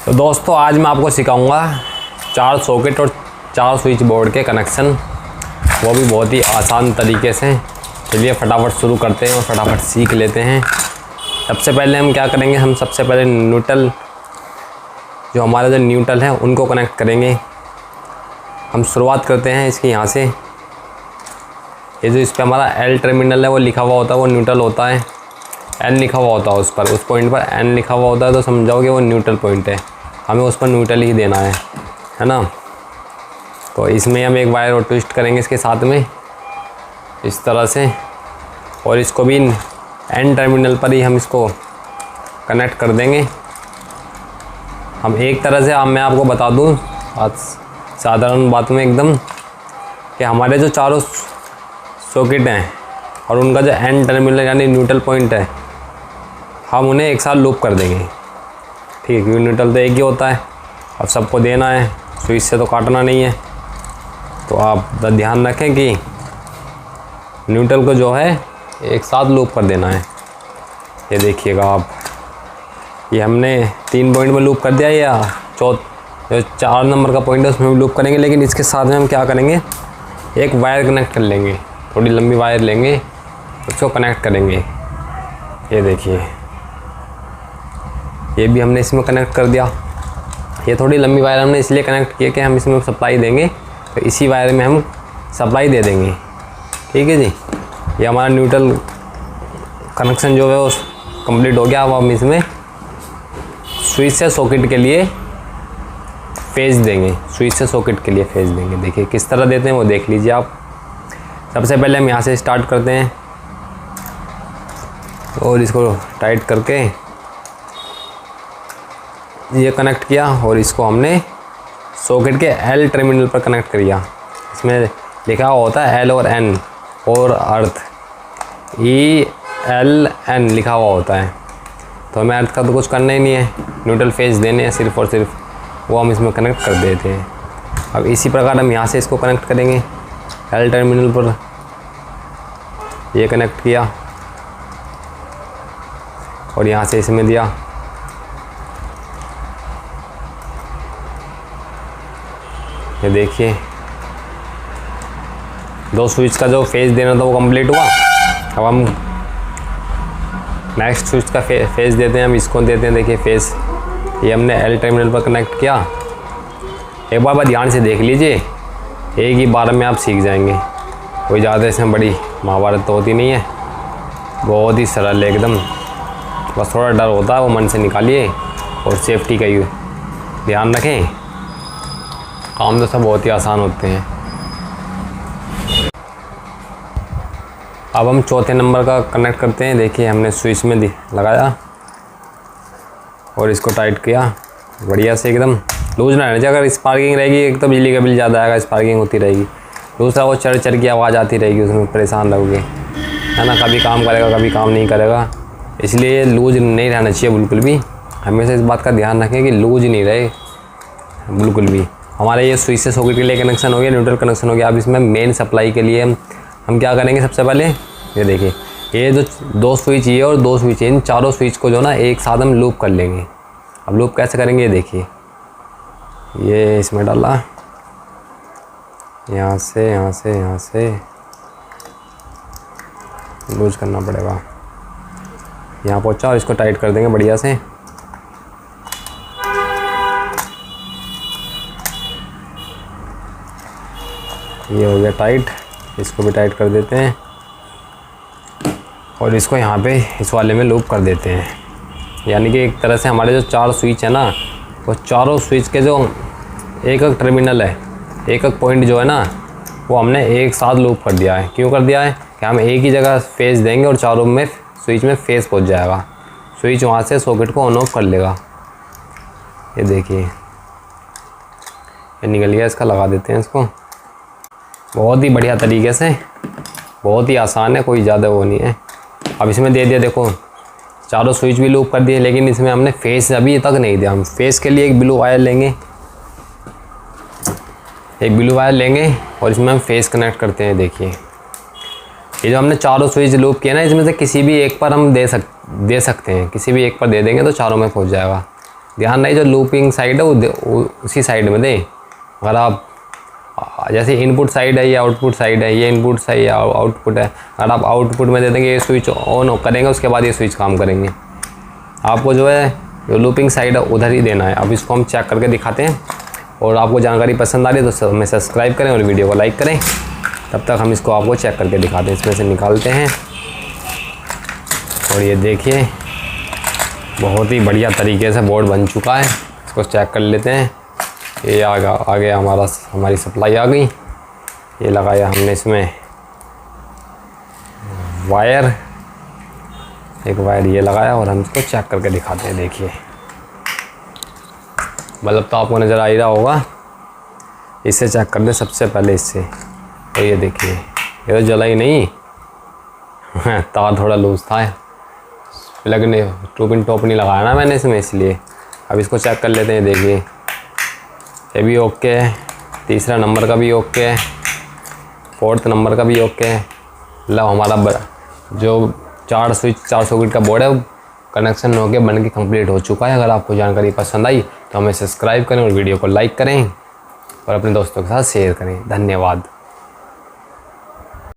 तो दोस्तों आज मैं आपको सिखाऊंगा 4 सॉकेट और 4 स्विच बोर्ड के कनेक्शन, वो भी बहुत ही आसान तरीके से। चलिए फटाफट शुरू करते हैं और फटाफट सीख लेते हैं। सबसे पहले हम क्या करेंगे, हम सबसे पहले न्यूट्रल, जो हमारा जो न्यूट्रल है उनको कनेक्ट करेंगे। हम शुरुआत करते हैं इसकी यहाँ से। ये जो इस पर हमारा L टर्मिनल है वो लिखा हुआ होता है, वो न्यूट्रल होता है। N लिखा हुआ होता है उस पर, उस पॉइंट पर N लिखा हुआ होता है, तो समझाओगे वो न्यूट्रल पॉइंट है, हमें उस पर न्यूट्रल ही देना है ना। तो इसमें हम एक वायर और ट्विस्ट करेंगे इसके साथ में इस तरह से, और इसको भी N टर्मिनल पर ही हम इसको कनेक्ट कर देंगे। हम एक तरह से, मैं आपको बता दूं साधारण बात में एकदम, कि हमारे जो चारों सॉकेट हैं और उनका जो N टर्मिनल यानी न्यूट्रल पॉइंट है, हम उन्हें एक साथ लूप कर देंगे। ठीक है, क्योंकि न्यूट्रल तो एक ही होता है, अब सबको देना है, स्विच से तो काटना नहीं है। तो आप ध्यान रखें कि न्यूट्रल को जो है एक साथ लूप कर देना है। ये देखिएगा आप, ये हमने 3 पॉइंट में लूप कर दिया, या जो 4 नंबर का पॉइंट है उसमें भी लूप करेंगे। लेकिन इसके साथ में हम क्या करेंगे, एक वायर कनेक्ट कर लेंगे, थोड़ी लंबी वायर लेंगे, उसको कनेक्ट करेंगे। ये देखिए, ये भी हमने इसमें कनेक्ट कर दिया। ये थोड़ी लंबी वायर हमने इसलिए कनेक्ट किया कि हम इसमें सप्लाई देंगे, तो इसी वायर में हम सप्लाई दे देंगे। ठीक है जी, ये हमारा न्यूट्रल कनेक्शन जो है वो कंप्लीट हो गया। अब हम इसमें स्विच से सॉकेट के लिए फेज देंगे, स्विच से सॉकेट के लिए फेज देंगे। देखिए किस तरह देते हैं वो देख लीजिए आप। सबसे पहले हम यहाँ से स्टार्ट करते हैं और इसको टाइट करके ये कनेक्ट किया, और इसको हमने सॉकेट के L टर्मिनल पर कनेक्ट किया। इसमें लिखा होता है L और N और अर्थ, ELN लिखा हुआ होता है। तो हमें अर्थ का तो कुछ करना ही नहीं है, न्यूट्रल फेज देने हैं सिर्फ और सिर्फ, वो हम इसमें कनेक्ट कर देते हैं। अब इसी प्रकार हम यहाँ से इसको कनेक्ट करेंगे L टर्मिनल पर। ये कनेक्ट किया और यहाँ से इसमें दिया। ये देखिए 2 स्विच का जो फेज देना था वो कंप्लीट हुआ। अब हम नेक्स्ट स्विच का फेज देते हैं, हम इसको देते हैं। देखिए फेज ये हमने L टर्मिनल पर कनेक्ट किया। एक बार ध्यान से देख लीजिए, एक ही बार में आप सीख जाएंगे। कोई ज़्यादा इसमें बड़ी महाभारत तो होती नहीं है, बहुत ही सरल है एकदम। बस थोड़ा डर होता है, वो मन से निकालिए और सेफ्टी का ही ध्यान रखें। काम तो सब बहुत ही आसान होते हैं। अब हम चौथे नंबर का कनेक्ट करते हैं। देखिए हमने स्विच में लगाया और इसको टाइट किया बढ़िया से, एकदम लूज ना रहना चाहिए। अगर स्पार्किंग रहेगी एक तो बिजली का बिल ज़्यादा आएगा, स्पार्किंग होती रहेगी। दूसरा वो चर चर की आवाज़ आती रहेगी, उसमें परेशान रहोगे, है ना। कभी काम करेगा कभी काम नहीं करेगा, इसलिए लूज नहीं रहना चाहिए बिल्कुल भी। हमेशा इस बात का ध्यान रखें कि लूज नहीं रहे बिल्कुल भी। हमारे ये स्विच से सॉकेट के लिए कनेक्शन हो गया, न्यूट्रल कनेक्शन हो गया। अब इसमें मेन सप्लाई के लिए हम क्या करेंगे, सबसे पहले ये देखिए, ये जो 2 स्विच ये और 2 स्विच, इन चारों स्विच को जो ना एक साथ हम लूप कर लेंगे। अब लूप कैसे करेंगे, ये देखिए, ये इसमें डाला, यहाँ से यहाँ से यहाँ से लूज करना पड़ेगा, यहाँ पहुँचा और इसको टाइट कर देंगे बढ़िया से। ये हो गया टाइट, इसको भी टाइट कर देते हैं और इसको यहाँ पे इस वाले में लूप कर देते हैं। यानी कि एक तरह से हमारे जो 4 स्विच है ना, वो चारों स्विच के जो एक टर्मिनल है, एक पॉइंट जो है ना, वो हमने एक साथ लूप कर दिया है। क्यों कर दिया है कि हम एक ही जगह फेज देंगे और चारों में स्विच में फेज पहुंच जाएगा। स्विच वहाँ से सॉकेट को ऑन ऑफ कर लेगा। ये देखिए ये निकल गया, इसका लगा देते हैं इसको। बहुत ही बढ़िया तरीके से, बहुत ही आसान है, कोई ज़्यादा वो नहीं है। अब इसमें दे दिया, देखो चारों स्विच भी लूप कर दिए, लेकिन इसमें हमने फेस अभी तक नहीं दिया। हम फेस के लिए एक ब्लू वायर लेंगे, एक ब्लू वायर लेंगे और इसमें हम फेस कनेक्ट करते हैं। देखिए ये जो हमने चारों स्विच लूप किया ना, इसमें से किसी भी एक पर हम दे सकते हैं, किसी भी एक पर दे देंगे तो चारों में पहुंच जाएगा। ध्यान रहे जो लूपिंग साइड है वो उसी साइड में दें। अगर आप जैसे इनपुट साइड है ये आउटपुट साइड है, ये इनपुट साइड या आउटपुट है, अगर आप आउटपुट में दे देंगे ये स्विच ऑन करेंगे, उसके बाद ये स्विच काम करेंगे। आपको जो है जो लूपिंग साइड है उधर ही देना है। अब इसको हम चेक करके दिखाते हैं। और आपको जानकारी पसंद आ रही है तो हमें सब्सक्राइब करें और वीडियो को लाइक करें। तब तक हम इसको आपको चेक करके दिखाते हैं। इसमें से निकालते हैं और ये देखिए बहुत ही बढ़िया तरीके से बोर्ड बन चुका है। इसको चेक कर लेते हैं। ये आ गया हमारी सप्लाई आ गई। ये लगाया हमने इसमें वायर, एक वायर ये लगाया और हम इसको चेक करके दिखाते हैं। देखिए बल्ब तो आपको नज़र आ ही रहा होगा। इससे चेक कर लें सबसे पहले इससे। तो ये देखिए ये तो जला ही नहीं, तार थोड़ा लूज था, प्लग ने टू पिन टॉप नहीं लगाया ना मैंने इसमें, इसलिए। अब इसको चेक कर लेते हैं। देखिए ये भी ओके है, तीसरा नंबर का भी ओके है, फोर्थ नंबर का भी ओके है। मतलब हमारा जो 4 सॉकेट का बोर्ड है कनेक्शन होकर बन के कंप्लीट हो चुका है। अगर आपको जानकारी पसंद आई तो हमें सब्सक्राइब करें और वीडियो को लाइक करें और अपने दोस्तों के साथ शेयर करें। धन्यवाद।